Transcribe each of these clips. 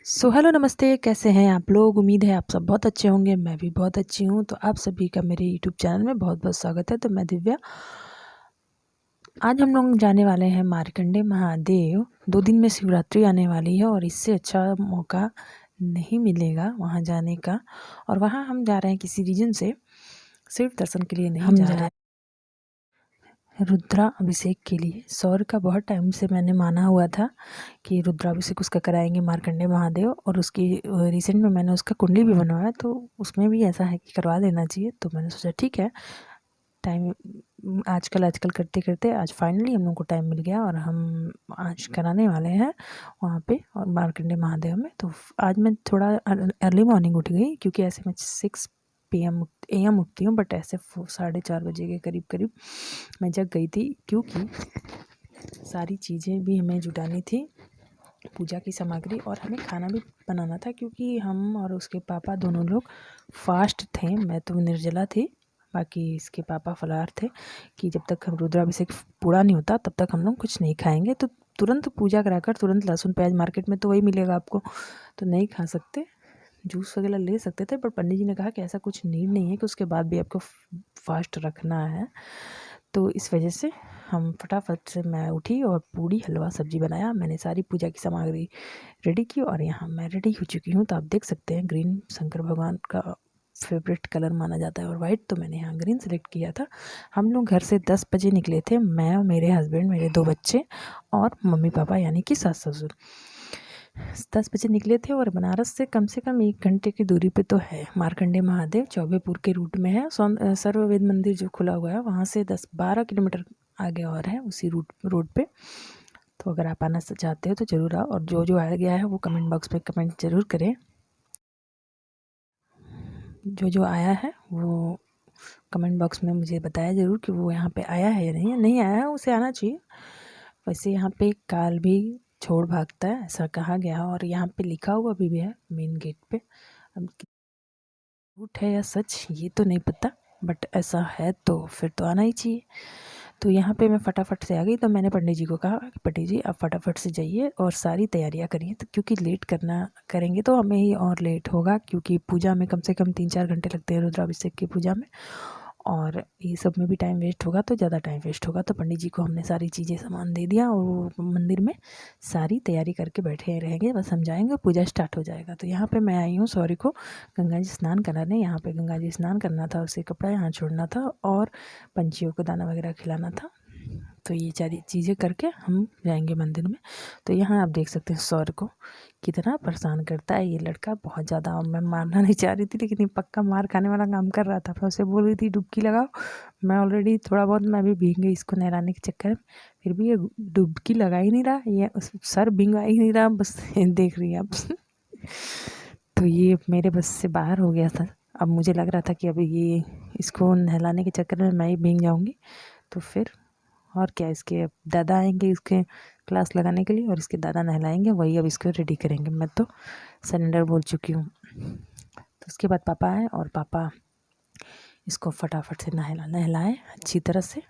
Hello नमस्ते, कैसे हैं आप लोग? उम्मीद है आप सब बहुत अच्छे होंगे। मैं भी बहुत अच्छी हूँ। तो आप सभी का मेरे यूट्यूब चैनल में बहुत बहुत स्वागत है। तो मैं दिव्या, आज हम लोग जाने वाले हैं मार्कंडे महादेव। 2 दिन में शिवरात्रि आने वाली है और इससे अच्छा मौका नहीं मिलेगा वहाँ जाने का। और वहाँ हम जा रहे हैं किसी रीजन से, सिर्फ दर्शन के लिए नहीं जा रहे हैं, रुद्रा अभिषेक के लिए। सौर का बहुत टाइम से मैंने माना हुआ था कि रुद्राभिषेक उसका कराएंगे मार्कंडे महादेव, और उसकी रिसेंट में मैंने उसका कुंडली भी बनवाया, तो उसमें भी ऐसा है कि करवा देना चाहिए। तो मैंने सोचा ठीक है, टाइम आजकल करते करते आज फाइनली हम लोग को टाइम मिल गया और हम आज कराने वाले हैं वहाँ पे और मार्कंडे महादेव में। तो आज मैं थोड़ा अर्ली मॉर्निंग उठ गई, क्योंकि ऐसे मैं 6 AM उठती हूँ, बट ऐसे 4:30 बजे के करीब करीब मैं जग गई थी, क्योंकि सारी चीज़ें भी हमें जुटानी थी, पूजा की सामग्री, और हमें खाना भी बनाना था, क्योंकि हम और उसके पापा दोनों लोग फास्ट थे। मैं तो निर्जला थी, बाकी इसके पापा फलाहार थे कि जब तक हम रुद्राभिषेक पूरा नहीं होता तब तक हम लोग कुछ नहीं खाएंगे। तो तुरंत पूजा कराकर तुरंत लहसुन प्याज मार्केट में तो वही मिलेगा आपको, तो नहीं खा सकते। जूस वगैरह ले सकते थे, पर पंडित जी ने कहा कि ऐसा कुछ नीड नहीं है कि उसके बाद भी आपको फास्ट रखना है। तो इस वजह से हम फटाफट से मैं उठी और पूड़ी हलवा सब्जी बनाया। मैंने सारी पूजा की सामग्री रेडी की और यहाँ मैं रेडी हो चुकी हूँ। तो आप देख सकते हैं, ग्रीन शंकर भगवान का फेवरेट कलर माना जाता है और वाइट, तो मैंने यहाँ ग्रीन सेलेक्ट किया था। हम लोग घर से 10 बजे निकले थे, मैं और मेरे हस्बैंड, मेरे 2 बच्चे और मम्मी पापा यानी कि सास ससुर। 10 बजे निकले थे और बनारस से कम 1 घंटे की दूरी पे तो है मार्कंडे महादेव, चौबेपुर के रूट में है। सर्ववेद मंदिर जो खुला हुआ है वहाँ से 10-12 किलोमीटर आगे और है, उसी रोड पे। तो अगर आप आना चाहते हो तो ज़रूर आओ, और जो जो आ गया है वो कमेंट बॉक्स में कमेंट ज़रूर करें। जो जो आया है वो कमेंट बॉक्स में मुझे बताया ज़रूर कि वो यहाँ पे आया है या नहीं आया है, उसे आना चाहिए। वैसे यहाँ पे काल भी छोड़ भागता है, ऐसा कहा गया, और यहाँ पे लिखा हुआ भी है मेन गेट पे। अब झूठ है या सच ये तो नहीं पता, बट ऐसा है तो फिर तो आना ही चाहिए। तो यहाँ पे मैं फटाफट से आ गई। तो मैंने पंडित जी को कहा कि पंडित जी आप फटाफट से जाइए और सारी तैयारियाँ करिए, तो क्योंकि लेट करेंगे तो हमें ही और लेट होगा, क्योंकि पूजा में कम से कम 3-4 घंटे लगते हैं रुद्राभिषेक की पूजा में, और ये सब में भी टाइम वेस्ट होगा तो ज़्यादा टाइम वेस्ट होगा। तो पंडित जी को हमने सारी चीज़ें सामान दे दिया और वो मंदिर में सारी तैयारी करके बैठे रहेंगे, बस हम जाएंगे पूजा स्टार्ट हो जाएगा। तो यहाँ पे मैं आई हूँ सॉरी को गंगा जी स्नान कराने। यहाँ पे गंगा जी स्नान करना था, उसे कपड़ा यहाँ छोड़ना था और पंछियों को दाना वगैरह खिलाना था। तो ये सारी चीज़ें करके हम जाएंगे मंदिर में। तो यहाँ आप देख सकते हैं सौर को कितना परेशान करता है ये लड़का, बहुत ज़्यादा। और मैं मारना नहीं चाह रही थी, लेकिन ये पक्का मार खाने वाला काम कर रहा था। मैं उसे बोल रही थी डुबकी लगाओ, मैं ऑलरेडी थोड़ा बहुत मैं भी भीग गई इसको नहलाने के चक्कर में, फिर भी ये डुबकी लगा ही नहीं रहा, ये सर भींगा ही नहीं रहा, बस देख रही है आप। तो ये मेरे बस से बाहर हो गया था। अब मुझे लग रहा था कि अभी ये इसको नहलाने के चक्कर में मैं ही भीग जाऊँगी, तो फिर और क्या, इसके दादा आएंगे इसके क्लास लगाने के लिए, और इसके दादा नहलाएंगे, वही अब इसको रेडी करेंगे। मैं तो सरेंडर बोल चुकी हूँ। तो उसके बाद पापा आए और पापा इसको फटाफट से नहलाए अच्छी तरह से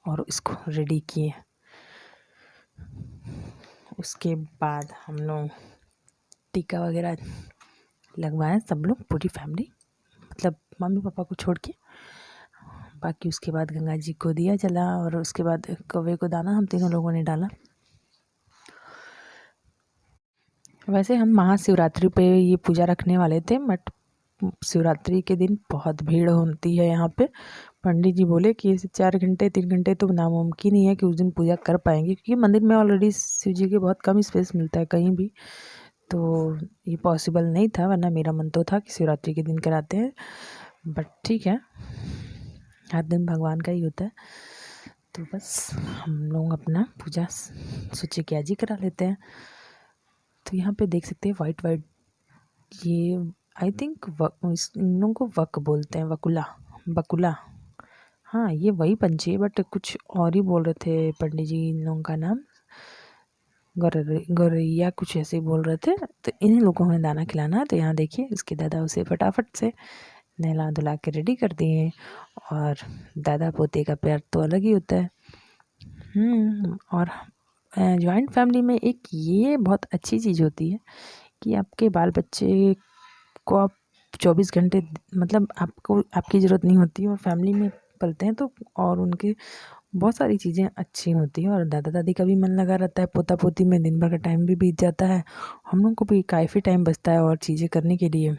और इसको रेडी किए। उसके बाद हम लोग टीका वगैरह लगवाए, सब लोग, पूरी फैमिली, मतलब मम्मी पापा को छोड़ के। बाकी उसके बाद गंगा जी को दिया जला और उसके बाद कौवे को दाना हम तीनों लोगों ने डाला। वैसे हम महाशिवरात्रि पे ये पूजा रखने वाले थे, बट शिवरात्रि के दिन बहुत भीड़ होती है यहाँ पे। पंडित जी बोले कि 4 घंटे 3 घंटे तो नामुमकिन ही है कि उस दिन पूजा कर पाएंगे, क्योंकि मंदिर में ऑलरेडी शिव जी के बहुत कम स्पेस मिलता है कहीं भी, तो ये पॉसिबल नहीं था। वरना मेरा मन तो था कि शिवरात्रि के दिन कराते हैं, बट ठीक है, हर दिन भगवान का ही होता है। तो बस हम लोग अपना पूजा सोचे कि आज ही करा लेते हैं। तो यहाँ पे देख सकते हैं वाइट वाइट, ये आई थिंक इन लोगों को वक बोलते हैं, बकुला। हाँ ये वही पंछी है, बट कुछ और ही बोल रहे थे पंडित जी इन लोगों का नाम, गौरैया कुछ ऐसे ही बोल रहे थे। तो इन लोगों को हमें दाना खिलाना है। तो यहाँ देखिए उसके दादा उसे फटाफट से नहला धुला के रेडी कर दिए, और दादा पोते का प्यार तो अलग ही होता है। और जॉइंट फैमिली में एक ये बहुत अच्छी चीज़ होती है कि आपके बाल बच्चे को आप 24 घंटे मतलब आपको आपकी ज़रूरत नहीं होती और फैमिली में पलते हैं तो और उनके बहुत सारी चीज़ें अच्छी होती हैं और दादा दादी का भी मन लगा रहता है, पोता पोती में दिन भर का टाइम भी बीत जाता है, हम लोग को भी काफ़ी टाइम बचता है और चीज़ें करने के लिए।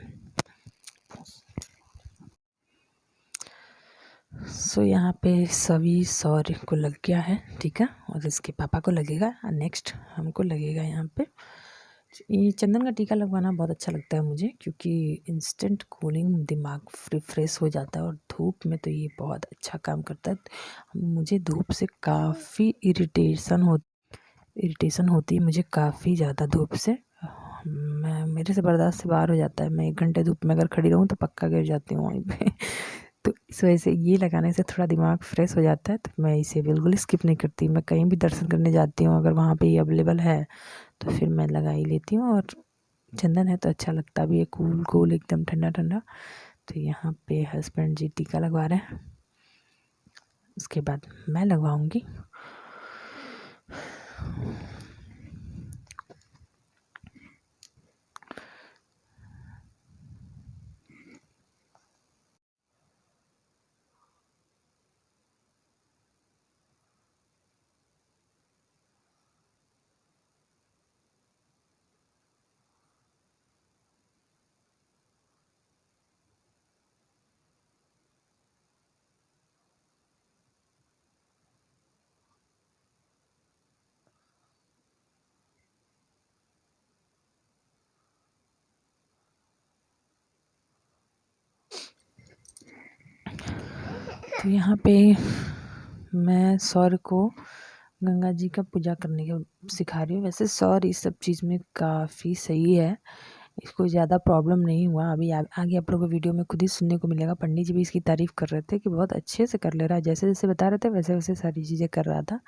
सो यहाँ पे सभी सौर को लग गया है, ठीक है, और इसके पापा को लगेगा, नेक्स्ट हमको लगेगा। यहाँ पे ये चंदन का टीका लगवाना बहुत अच्छा लगता है मुझे, क्योंकि इंस्टेंट कूलिंग, दिमाग फ्रेश हो जाता है और धूप में तो ये बहुत अच्छा काम करता है। मुझे धूप से काफ़ी इरिटेशन होती है मुझे काफ़ी ज़्यादा धूप से। मैं मेरे से बर्दाश्त से बाहर हो जाता है, मैं 1 घंटे धूप में अगर खड़ी रहूँ तो पक्का गिर जाती हूँ वहीं पे तो इस वजह से ये लगाने से थोड़ा दिमाग फ्रेश हो जाता है, तो मैं इसे बिल्कुल स्किप नहीं करती। मैं कहीं भी दर्शन करने जाती हूँ, अगर वहाँ पे ये अवेलेबल है तो फिर मैं लगा ही लेती हूँ। और चंदन है तो अच्छा लगता भी है, कूल कूल एकदम ठंडा ठंडा। तो यहाँ पे हस्बैंड जी टीका लगवा रहे हैं, उसके बाद मैं लगवाऊंगी। तो यहाँ पे मैं सौर को गंगा जी का पूजा करने के सिखा रही हूँ। वैसे सौर इस सब चीज़ में काफ़ी सही है, इसको ज़्यादा प्रॉब्लम नहीं हुआ। अभी आगे आप लोगों को वीडियो में खुद ही सुनने को मिलेगा। पंडित जी भी इसकी तारीफ़ कर रहे थे कि बहुत अच्छे से कर ले रहा है, जैसे जैसे बता रहे थे वैसे वैसे सारी चीज़ें कर रहा था।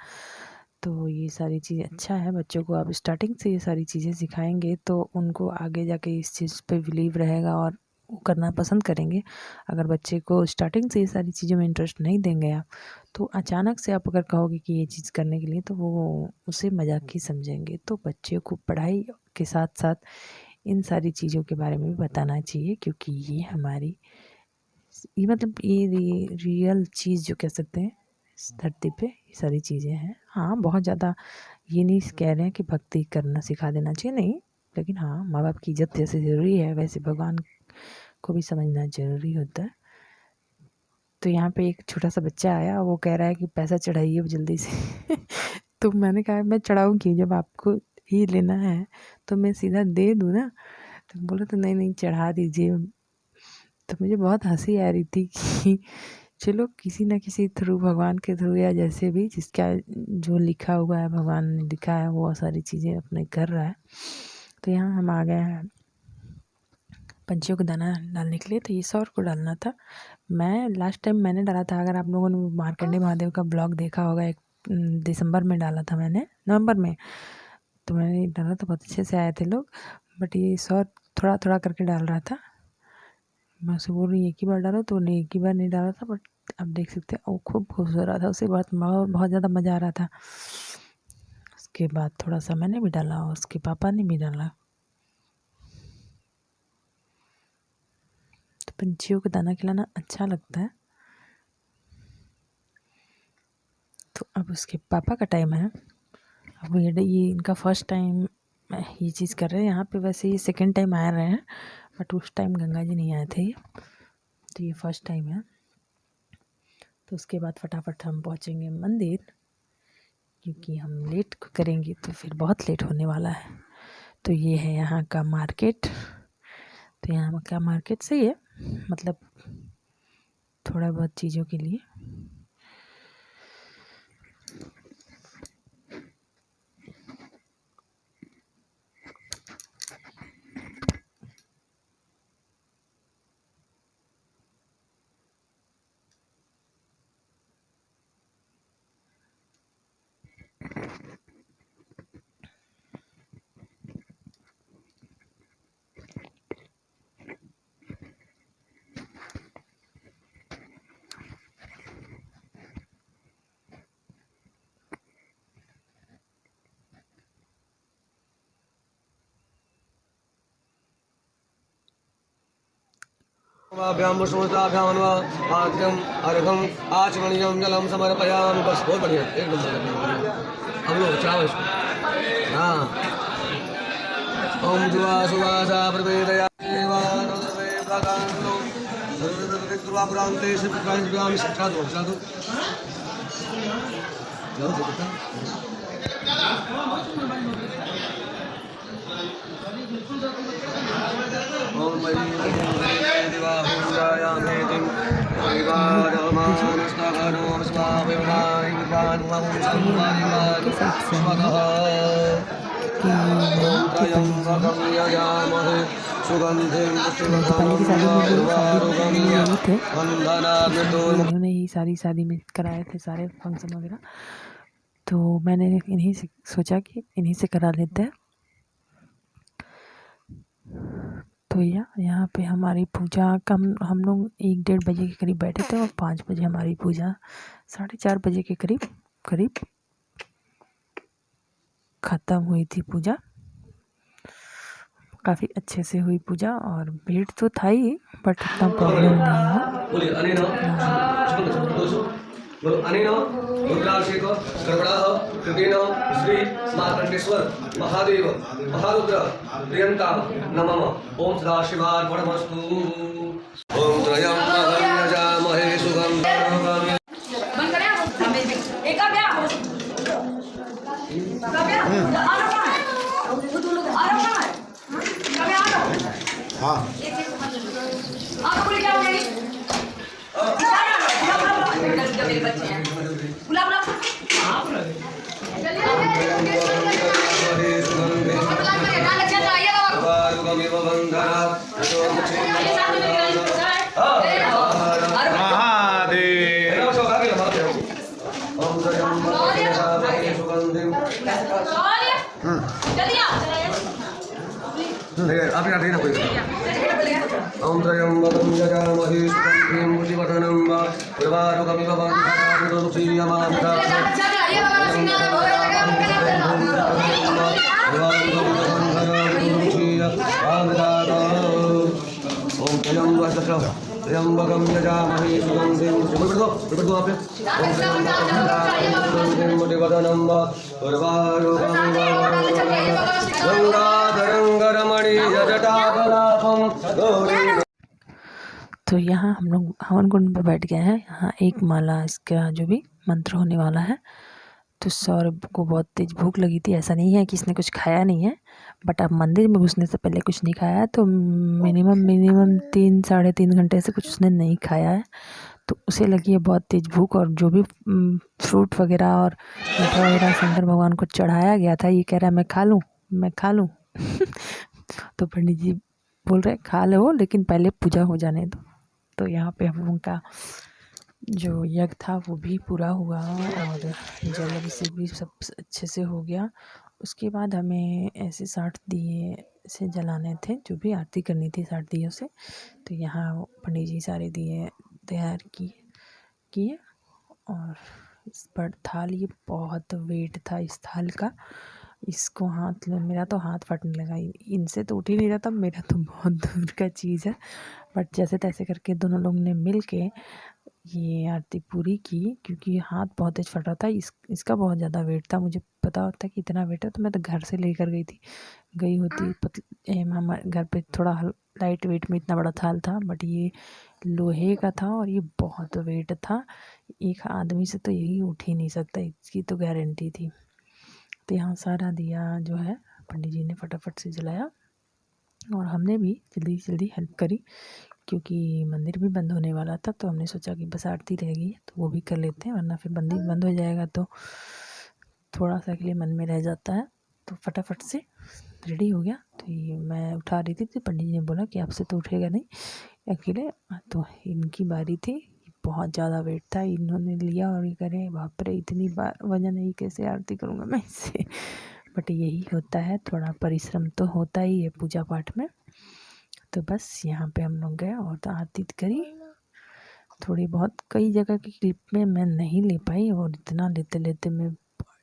तो ये सारी चीज़ अच्छा है, बच्चों को आप स्टार्टिंग से ये सारी चीज़ें सिखाएंगे तो उनको आगे जाके इस चीज़ पे बिलीव रहेगा और वो करना पसंद करेंगे। अगर बच्चे को स्टार्टिंग से ये सारी चीज़ों में इंटरेस्ट नहीं देंगे आप, तो अचानक से आप अगर कहोगे कि ये चीज़ करने के लिए, तो वो उसे मजाक ही समझेंगे। तो बच्चे को पढ़ाई के साथ साथ इन सारी चीज़ों के बारे में भी बताना चाहिए, क्योंकि ये हमारी ये मतलब ये रियल चीज़ जो कह सकते हैं इस धरती पे ये सारी चीज़ें हैं। हाँ, बहुत ज़्यादा ये नहीं कह रहे हैं कि भक्ति करना सिखा देना चाहिए, नहीं, लेकिन हाँ, माँ बाप की इज़्ज़त जैसे ज़रूरी है वैसे भगवान को भी समझना ज़रूरी होता है। तो यहाँ पे एक छोटा सा बच्चा आया, वो कह रहा है कि पैसा चढ़ाइए अब जल्दी से तो मैंने कहा मैं चढ़ाऊँ क्यों, जब आपको ही लेना है तो मैं सीधा दे दूँ ना। तो बोला तो नहीं नहीं चढ़ा दीजिए। तो मुझे बहुत हंसी आ रही थी कि चलो किसी ना किसी थ्रू, भगवान के थ्रू या जैसे भी, जिसका जो लिखा हुआ है भगवान ने लिखा है वो सारी चीज़ें अपने कर रहा है। तो यहाँ हम आ गए हैं पंछियों को दाना डालने के लिए। तो ये 100 को डालना था। मैं लास्ट टाइम मैंने डाला था, अगर आप लोगों ने मार्कंडे महादेव का ब्लॉग देखा होगा, एक दिसंबर में डाला था मैंने, नवंबर में। तो मैंने डाला तो बहुत अच्छे से आए थे लोग, बट ये 100 थोड़ा थोड़ा करके डाल रहा था। मैं उसे बोल रही एक ही बार डालो, तो उन्हें एक ही बार नहीं डाला था, बट आप देख सकते हैं वो खूब खुश हो रहा था, उसे बहुत बहुत ज़्यादा मज़ा आ रहा था। उसके बाद थोड़ा सा मैंने भी डाला और उसके पापा ने भी डाला। तो पंछियों को दाना खिलाना अच्छा लगता है। तो अब उसके पापा का टाइम है। अब ये इनका फर्स्ट टाइम ये चीज़ कर रहे हैं यहाँ पे। वैसे ये सेकंड टाइम आ रहे हैं, बट उस टाइम गंगा जी नहीं आए थे ये, तो ये फर्स्ट टाइम है। तो उसके बाद फटाफट हम पहुँचेंगे मंदिर, क्योंकि हम लेट करेंगे तो फिर बहुत लेट होने वाला है। तो ये है यहाँ का मार्केट। तो यहाँ का मार्केट सही है, मतलब थोड़ा बहुत चीज़ों के लिए। आद्यम अर्घम आचमनीयम जलम समर्पयामि। बस बहुत बढ़िया, एक नंबर। हम लोग चावल हाँ। ओम जुआ सुवासा प्रवेदया देवानंदवे भगवानो सर्वद्रुवापुरांते शिवकांस्यामि। साधु साधु ओम मयि दिवाहुंडायामेतिं विवादमानस्तगनो स्वावयवाय विवानुवं संवादिवाद स्वगः। ओम त्र्यंबकं यजामहे सुगंधिं इन्होंने ही सारी शादी में कराए थे सारे फंक्शन वगैरह, तो मैंने इन्हीं से सोचा कि इन्हीं से करा लेते हैं। तो यहाँ पे हमारी पूजा हम लोग 1-1:30 बजे के करीब बैठे थे और 5 बजे हमारी पूजा 4:30 बजे के करीब ख़त्म हुई थी पूजा। काफ़ी अच्छे से हुई पूजा और भीड़ तो था ही, बट इतना प्रॉब्लम नहीं हुआ। अनेन रुद्राभिषेक कर्मणः कृतेन श्री मार्कण्डेश्वर महादेव महारुद्र प्रियंका नमः। ओम सदाशिवार्पणमस्तु। ओम त्र्यंबकं यजामहे सुगन्धिं आप यहाँ देना कोई। ओम त्र्यंबकं यजामहे सुगन्धिं पुष्टिवर्धनं उर्वारुकमिव बन्धनात् ओम त्र्यंबकं यजामहे सुगन्धिं पुष्टिवर्धनं तो यहाँ हम लोग हवन कुंड पर बैठ गए हैं। यहाँ एक माला इसका जो भी मंत्र होने वाला है। तो सौरभ को बहुत तेज भूख लगी थी। ऐसा नहीं है कि इसने कुछ खाया नहीं है, बट अब मंदिर में घुसने से पहले कुछ नहीं खाया है। तो मिनिमम 3-3.5 घंटे से कुछ उसने नहीं खाया है। तो उसे लगी है बहुत तेज भूख, और जो भी फ्रूट वगैरह और मीठा वगैरह शंकर भगवान को चढ़ाया गया था, ये कह रहा है मैं खा लूँ तो पंडित जी बोल रहे खा लो, लेकिन पहले पूजा हो जाने दो। तो यहाँ पे हम लोगों का जो यज्ञ था वो भी पूरा हुआ और जल अभिषेक भी सब अच्छे से हो गया। उसके बाद हमें ऐसे 60 दिए से जलाने थे, जो भी आरती करनी थी 60 दियों से। तो यहाँ पंडित जी सारे दिए तैयार किए और इस पर थाल, ये बहुत वेट था इस थाल का। इसको मेरा तो हाथ फटने लगा। इनसे तो उठ ही नहीं रहा था, मेरा तो बहुत दूर का चीज़ है। बट जैसे तैसे करके दोनों लोग ने मिल के ये आरती पूरी की, क्योंकि हाथ बहुत तेज फट रहा था। इसका बहुत ज़्यादा वेट था। मुझे पता होता कि इतना वेट है तो मैं तो घर से लेकर गई होती। हमारे घर पे थोड़ा लाइट वेट में इतना बड़ा थाल था, बट ये लोहे का था और ये बहुत वेट था। एक आदमी से तो यही उठ ही नहीं सकता, इसकी तो गारंटी थी। तो यहाँ सारा दिया जो है पंडित जी ने फटाफट से जलाया और हमने भी जल्दी जल्दी हेल्प करी, क्योंकि मंदिर भी बंद होने वाला था। तो हमने सोचा कि बस आरती रह गई है तो वो भी कर लेते हैं, वरना फिर मंदिर बंद हो जाएगा तो थोड़ा सा के लिए मन में रह जाता है। तो फटाफट से रेडी हो गया। तो ये मैं उठा रही थी तो पंडित जी ने बोला कि आपसे तो उठेगा नहीं अकेले। तो इनकी बारी थी, बहुत ज़्यादा वेट था, इन्होंने लिया और ये करे बाप रे इतनी बार वजन है, कैसे आरती करूँगा मैं इससे। बट यही होता है, थोड़ा परिश्रम तो होता ही है पूजा पाठ में। तो बस यहाँ पे हम लोग गए और तो आरती करी। थोड़ी बहुत कई जगह की क्लिप में मैं नहीं ले पाई, और इतना लेते लेते मैं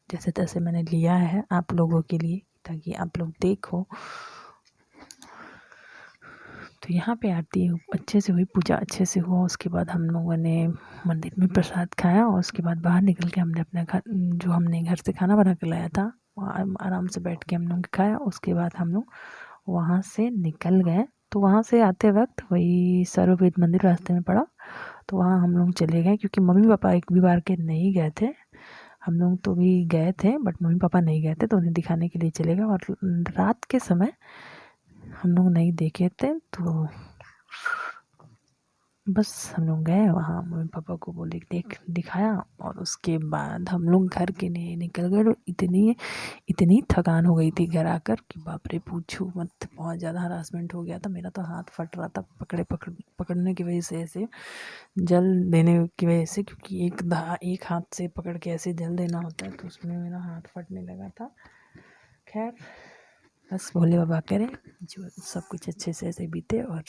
जैसे तैसे मैंने लिया है आप लोगों के लिए, ताकि आप लोग देखो। तो तो यहाँ पे आरती अच्छे से हुई, पूजा अच्छे से हुआ। उसके बाद हम लोगों ने मंदिर में प्रसाद खाया और उसके बाद बाहर निकल के हमने अपना जो हमने घर से खाना बना के लाया था वहाँ आराम से बैठ के हम लोग खाया। उसके बाद हम लोग वहाँ से निकल गए। तो वहाँ से आते वक्त वही सर्ववेद मंदिर रास्ते में पड़ा, तो वहाँ हम लोग चले गए क्योंकि मम्मी पापा एक भी बार के नहीं गए थे। हम लोग तो भी गए थे बट मम्मी पापा नहीं गए थे, तो उन्हें दिखाने के लिए चले गए। और रात के समय हम लोग नहीं देखे थे, तो बस हम लोग गए वहाँ, मम्मी पापा को बोले दिखाया। और उसके बाद हम लोग घर के लिए निकल गए। तो इतनी थकान हो गई थी घर आकर कि बाप रे पूछो मत, बहुत ज़्यादा हरासमेंट हो गया था। मेरा तो हाथ फट रहा था पकड़ने की वजह से, ऐसे जल देने की वजह से, क्योंकि एक हाथ से पकड़ के ऐसे जल देना होता है, तो उसमें मेरा हाथ फटने लगा था। खैर बस भोले बाबा करें जो सब कुछ अच्छे से ऐसे बीते और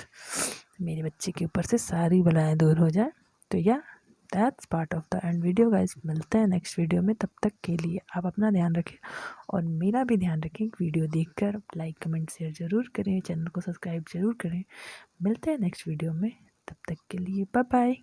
मेरे बच्चे के ऊपर से सारी बलाएं दूर हो जाए। तो या that's part of the end video guys. मिलते हैं नेक्स्ट वीडियो में, तब तक के लिए आप अपना ध्यान रखें और मेरा भी ध्यान रखें। वीडियो देखकर लाइक कमेंट शेयर ज़रूर करें, चैनल को सब्सक्राइब ज़रूर करें। मिलते हैं नेक्स्ट वीडियो में, तब तक के लिए बाय बाय।